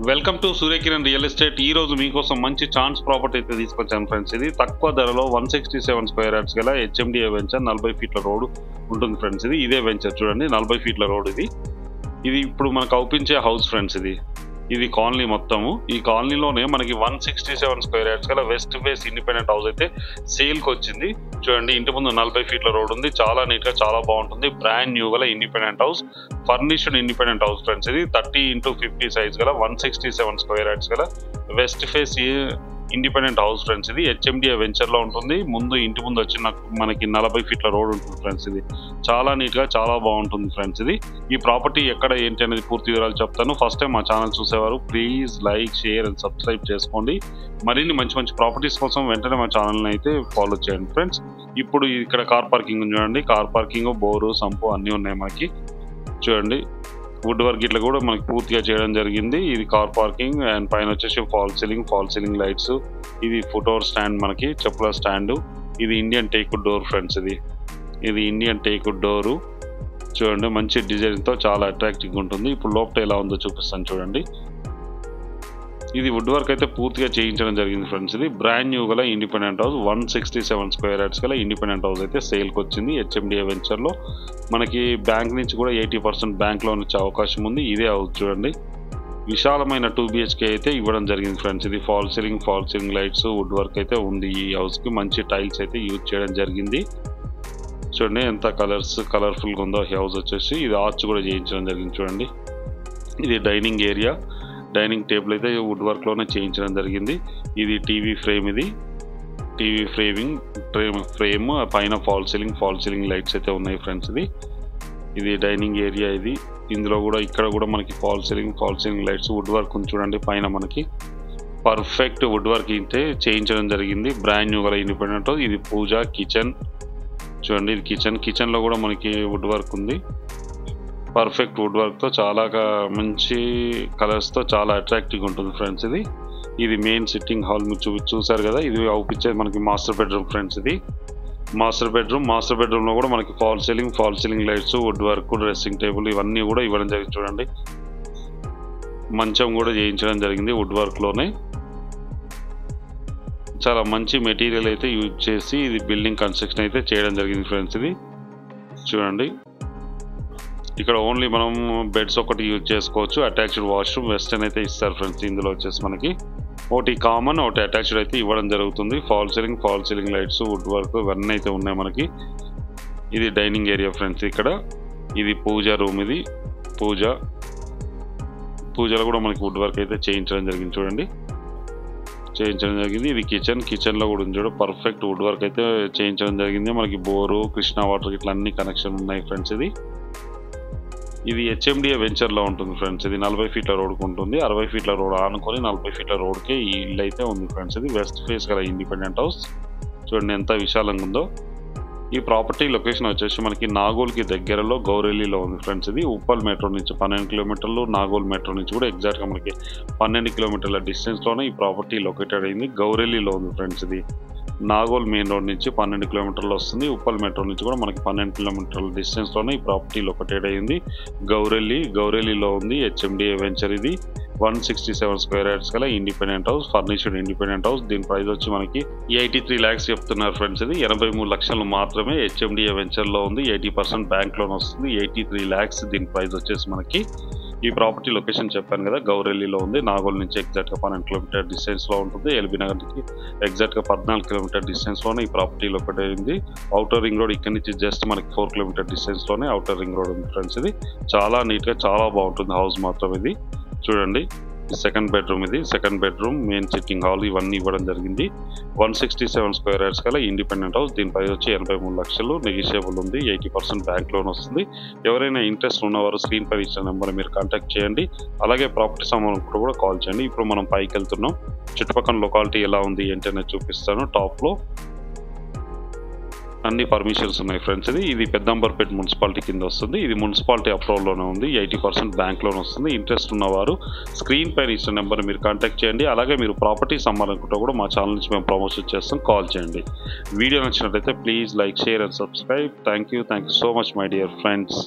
Welcome to Surya Kiran real estate. ఈ రోజు మీకోసం మంచి ఛాన్స్ ప్రాపర్టీ అయితే తీసుకొచ్చాను ఫ్రెండ్స్. ఇది తక్కువ ధరలో 167 స్క్వేర్ యార్డ్స్ గల హెచ్ఎండిఏ వెంచర్ 40 ఫీట్ల రోడ్ ఉంటుంది ఫ్రెండ్స్. ఇదే వెంచర్ చూడండి, 40 ఫీట్ల రోడ్. ఇది ఇప్పుడు మనకు అవుపించే హౌస్ ఫ్రెండ్స్. ఇది కాలనీ మొత్తము. ఈ కాలనీలోనే మనకి 167 స్క్వేర్ యార్డ్స్ గల వెస్ట్ ఫేస్ ఇండిపెండెంట్ హౌస్ అయితే సేల్కి వచ్చింది. చూడండి, ఇంటి ముందు 40 ఫీట్ల రోడ్ ఉంది. చాలా నీట్గా, చాలా బాగుంటుంది. బ్రాండ్ న్యూ గల independent house, furnished independent house friends. ఇది 30x50 సైజ్ గల 167 స్క్వేర్ యార్డ్స్ గల west face independent house friends. ఇది హెచ్ఎండిఏ వెంచర్లో ఉంటుంది. ఇంటి ముందు వచ్చి మనకి 40 ఫీట్ల రోడ్ ఉంటుంది ఫ్రెండ్స్. ఇది చాలా నీట్గా, చాలా బాగుంటుంది ఫ్రెండ్స్. ఈ ప్రాపర్టీ ఎక్కడ ఏంటి అనేది పూర్తి వివరాలు చెప్తాను. ఫస్ట్ టైం మా ఛానల్ చూసేవారు please like, share and subscribe చేసుకోండి. మరిన్ని మంచి మంచి ప్రాపర్టీస్ కోసం వెంటనే మా ఛానల్ని అయితే ఫాలో చేయండి ఫ్రెండ్స్. ఇప్పుడు ఇక్కడ కార్ పార్కింగ్ చూడండి. కార్ పార్కింగ్, బోరు, సంపు అన్నీ ఉన్నాయి మనకి. చూడండి, వుడ్ వర్క్ ఇట్లా కూడా మనకి పూర్తిగా చేయడం జరిగింది. ఇది కార్ పార్కింగ్ అండ్ పైన వచ్చేసి ఫాల్ సీలింగ్ లైట్స్. ఇది ఫోటోర్ స్టాండ్, మనకి చెప్పుల స్టాండ్. ఇది ఇండియన్ టేక్వుడ్ డోర్ ఫ్రెండ్స్. ఇది ఇండియన్ టేక్వుడ్ డోరు. చూడండి, మంచి డిజైన్తో చాలా అట్రాక్టివ్గా ఉంటుంది. ఇప్పుడు లోపల ఎలా ఉందో చూపిస్తాను చూడండి. ఇది వుడ్ వర్క్ అయితే పూర్తిగా చేయించడం జరిగింది ఫ్రెండ్స్. ఇది బ్రాండ్ న్యూ గల ఇండిపెండెంట్ హౌస్, 167 స్క్వేర్ యార్డ్స్ గల ఇండిపెండెంట్ హౌస్ అయితే సేల్కి వచ్చింది హెచ్ఎండిఏ వెంచర్లో. మనకి బ్యాంక్ నుంచి కూడా 80% బ్యాంక్ లోన్ వచ్చే అవకాశం ఉంది. ఇదే హౌస్ చూడండి, విశాలమైన 2 BHK అయితే ఇవ్వడం జరిగింది ఫ్రెండ్స్. ఇది fall ceiling lights, wood work అయితే ఉంది. ఈ హౌస్కి మంచి టైల్స్ అయితే యూజ్ చేయడం జరిగింది. చూడండి ఎంత కలర్ఫుల్గా ఉందో ఈ హౌస్ వచ్చేసి. ఇది ఆర్చ్ కూడా చేయించడం జరిగింది చూడండి. ఇది డైనింగ్ ఏరియా. డైనింగ్ టేబుల్ అయితే వుడ్ వర్క్లోనే చేయించడం జరిగింది. ఇది టీవీ ఫ్రేమ్. టీవీ ఫ్రేమ్ పైన ఫాల్ సీలింగ్ లైట్స్ అయితే ఉన్నాయి ఫ్రెండ్స్. ఇది డైనింగ్ ఏరియా. ఇందులో కూడా ఇక్కడ కూడా మనకి fall ceiling lights, wood work ఉంది చూడండి. పైన మనకి పర్ఫెక్ట్ వుడ్ వర్క్ అయితే చేయించడం జరిగింది. బ్రాండ్ న్యూ గల ఇండిపెండెంట్. ఇది పూజ కిచెన్ చూడండి. ఇది కిచెన్లో కూడా మనకి వుడ్ వర్క్ ఉంది. పర్ఫెక్ట్ వుడ్ వర్క్తో చాలా మంచి కలర్స్తో చాలా అట్రాక్టివ్గా ఉంటుంది ఫ్రెండ్స్. ఇది మెయిన్ సిట్టింగ్ హాల్. మీరు చూసారు కదా. ఇది అవుపించేది మనకి మాస్టర్ బెడ్రూమ్ ఫ్రెండ్స్. మాస్టర్ బెడ్రూమ్లో కూడా మనకి fall ceiling lights, wood work, dressing table ఇవన్నీ కూడా ఇవ్వడం జరిగింది చూడండి. మంచం కూడా చేయించడం జరిగింది వుడ్ వర్క్లోనే. చాలా మంచి మెటీరియల్ అయితే యూజ్ చేసి ఇది బిల్డింగ్ కన్స్ట్రక్షన్ అయితే చేయడం జరిగింది ఫ్రెండ్స్. చూడండి, ఇక్కడ ఓన్లీ మనం బెడ్స్ ఒకటి యూజ్ చేసుకోవచ్చు. అటాచ్డ్ వాష్రూమ్ వెస్టర్న్ అయితే ఇస్తారు ఫ్రెండ్స్. ఇందులో వచ్చేసి మనకి ఒకటి కామన్, ఒకటి అటాచ్డ్ అయితే ఇవ్వడం జరుగుతుంది. Fall ceiling lights, wood work ఇవన్నీ అయితే ఉన్నాయి మనకి. ఇది డైనింగ్ ఏరియా ఫ్రెండ్స్. ఇక్కడ ఇది పూజ రూమ్. ఇది పూజలో కూడా మనకి వుడ్ వర్క్ అయితే చేయించడం జరిగింది చూడండి. ఇది కిచెన్లో కూడా ఉంది చూడ. పర్ఫెక్ట్ వుడ్ వర్క్ అయితే చేయించడం జరిగింది. మనకి బోరు, కృష్ణా వాటర్ ఇట్లా అన్ని కనెక్షన్ ఉన్నాయి ఫ్రెండ్స్. ఇది హెచ్ఎండిఏ వెంచర్లో ఉంటుంది ఫ్రెండ్స్. ఇది 40 ఫీట్ల రోడ్కి ఉంటుంది. 60 ఫీట్ల రోడ్ ఆనుకొని 40 ఫీట్ల రోడ్కే ఈ ఇల్లు అయితే ఉంది ఫ్రెండ్స్. ఇది వెస్ట్ ఫేస్ గల ఇండిపెండెంట్ హౌస్. చూడండి ఎంత విశాలంగా ఉందో. ఈ ప్రాపర్టీ లొకేషన్ వచ్చేసి మనకి నాగోల్కి దగ్గరలో గౌరెల్లిలో ఉంది ఫ్రెండ్స్. ఉప్పల్ మెట్రో నుంచి 12 కిలోమీటర్లు, నాగోల్ మెట్రో నుంచి కూడా ఎగ్జాక్ట్గా మనకి 12 కిలోమీటర్ల డిస్టెన్స్లోనే ఈ ప్రాపర్టీ లొకేటెడ్ అయింది. గౌరెల్లిలో ఉంది ఫ్రెండ్స్. నాగోల్ మెయిన్ రోడ్ నుంచి 12 కిలోమీటర్లు వస్తుంది. ఉప్పల్ మెట్రో నుంచి కూడా మనకి 12 కిలోమీటర్ల డిస్టెన్స్లోనే ఈ ప్రాపర్టీ లొకేటెడ్ అయింది. గౌరెల్లిలో ఉంది హెచ్ఎండిఏ వెంచర్. ఇది 167 స్క్వేర్ యార్డ్స్ గల independent house, furnished independent house. దీని ప్రైస్ వచ్చి మనకి 83 lakhs చెప్తున్నారు ఫ్రెండ్స్. 83 లక్షలు మాత్రమే హెచ్ఎండిఏ వెంచర్లో ఉంది. 80% బ్యాంక్ లోన్ వస్తుంది. 83 lakhs దీని ప్రైస్ వచ్చేసి మనకి. ఈ ప్రాపర్టీ లొకేషన్ చెప్పాను కదా, గౌరెల్లిలో ఉంది. నాగోల్ నుంచి ఎగ్జాక్ట్గా 12 కిలోమీటర్ డిస్టెన్స్లో ఉంటుంది. ఎల్బీ నగర్కి ఎగ్జాక్ట్గా 14 కిలోమీటర్ డిస్టెన్స్లోనే ఈ ప్రాపర్టీ లొకేట్ అయింది. అవుటర్ రింగ్ రోడ్ ఇక్కడ నుంచి జస్ట్ మనకి 4 కిలోమీటర్ డిస్టెన్స్లోనే అవుటర్ రింగ్ రోడ్ ఉంది ఫ్రెండ్స్. చాలా నీట్గా, చాలా బాగుంటుంది హౌస్ మాత్రం. చూడండి, second bedroom, main sitting hall ఇవన్నీ ఇవ్వడం జరిగింది. 167 స్క్వేర్ యార్డ్స్ గల ఇండిపెండెంట్ హౌస్. దీని ప్రైస్ వచ్చి 83 లక్షలు. నెగిషియబుల్ ఉంది. 80% బ్యాంక్ లోన్ వస్తుంది. ఎవరైనా ఇంట్రెస్ట్ ఉన్నవారు స్క్రీన్ పై ఇచ్చిన నెంబర్ మీరు కాంటాక్ట్ చేయండి. అలాగే ప్రాపర్టీ సంబంధించి కూడా కాల్ చేయండి. ఇప్పుడు మనం పైకి వెళ్తున్నాం. చుట్టుపక్కల లొకాలిటీ ఎలా ఉంది ఏంటి అనేది చూపిస్తాను. టాప్లో అన్ని పర్మిషన్స్ ఉన్నాయి ఫ్రెండ్స్. ఇది పెద్దంబర్పేట మున్సిపాలిటీ కింద వస్తుంది. ఇది మున్సిపాలిటీ అప్రూవల్లోనే ఉంది. 80% బ్యాంక్ లోన్ వస్తుంది. ఇంట్రెస్ట్ ఉన్నవారు స్క్రీన్ పైన ఇచ్చిన నెంబర్ మీరు కాంటాక్ట్ చేయండి. అలాగే మీరు ప్రాపర్టీ సంబంధించుకుంటే కూడా మా ఛానల్ నుంచి మేము ప్రమోషన్ చేస్తాం, కాల్ చేయండి. వీడియో నచ్చినట్లయితే please like, share and subscribe. Thank you so much my dear friends.